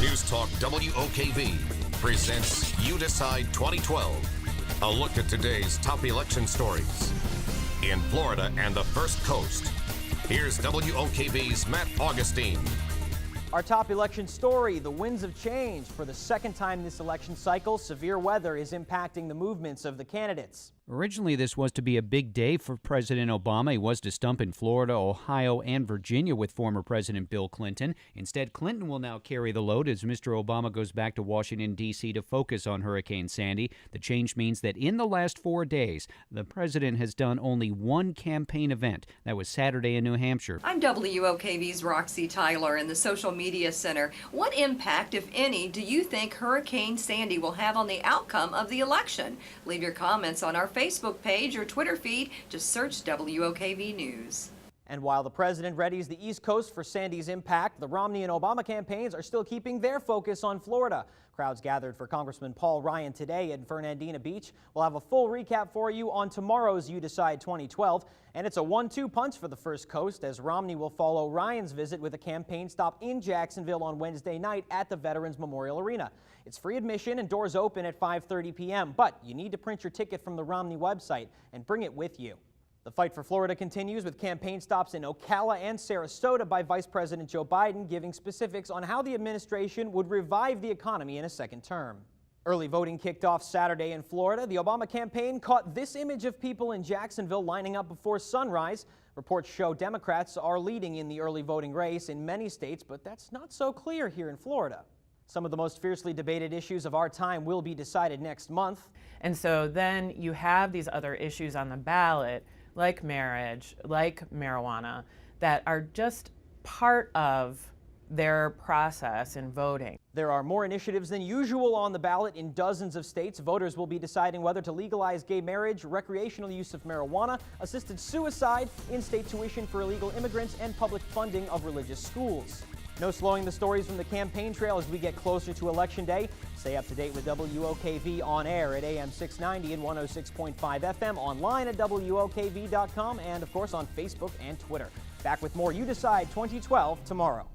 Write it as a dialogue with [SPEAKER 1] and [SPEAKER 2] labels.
[SPEAKER 1] News Talk WOKV presents You Decide 2012. A look at today's top election stories in Florida and the First Coast. Here's WOKV's Matt Augustine.
[SPEAKER 2] Our top election story, the winds of change. For the second time this election cycle, severe weather is impacting the movements of the candidates.
[SPEAKER 3] Originally, this was to be a big day for President Obama. He was to stump in Florida, Ohio, and Virginia with former President Bill Clinton. Instead, Clinton will now carry the load as Mr. Obama goes back to Washington, D.C. to focus on Hurricane Sandy. The change means that in the last 4 days, the president has done only one campaign event. That was Saturday in New Hampshire.
[SPEAKER 4] I'm WOKV's Roxy Tyler in the Social Media Center. What impact, if any, do you think Hurricane Sandy will have on the outcome of the election? Leave your comments on our Facebook page or Twitter feed. Just search WOKV News.
[SPEAKER 2] And while the president readies the East Coast for Sandy's impact, the Romney and Obama campaigns are still keeping their focus on Florida. Crowds gathered for Congressman Paul Ryan today at Fernandina Beach. We'll have a full recap for you on tomorrow's You Decide 2012. And it's a 1-2 punch for the First Coast as Romney will follow Ryan's visit with a campaign stop in Jacksonville on Wednesday night at the Veterans Memorial Arena. It's free admission and doors open at 5:30 p.m., but you need to print your ticket from the Romney website and bring it with you. The fight for Florida continues with campaign stops in Ocala and Sarasota by Vice President Joe Biden, giving specifics on how the administration would revive the economy in a second term. Early voting kicked off Saturday in Florida. The Obama campaign caught this image of people in Jacksonville lining up before sunrise. Reports show Democrats are leading in the early voting race in many states, but that's not so clear here in Florida. Some of the most fiercely debated issues of our time will be decided next month.
[SPEAKER 5] And so then you have these other issues on the ballot, like marriage, like marijuana, that are just part of their process in voting.
[SPEAKER 2] There are more initiatives than usual on the ballot in dozens of states. Voters will be deciding whether to legalize gay marriage, recreational use of marijuana, assisted suicide, in-state tuition for illegal immigrants, and public funding of religious schools. No slowing the stories from the campaign trail as we get closer to Election Day. Stay up to date with WOKV on air at AM 690 and 106.5 FM, online at WOKV.com, and of course on Facebook and Twitter. Back with more You Decide 2012 tomorrow.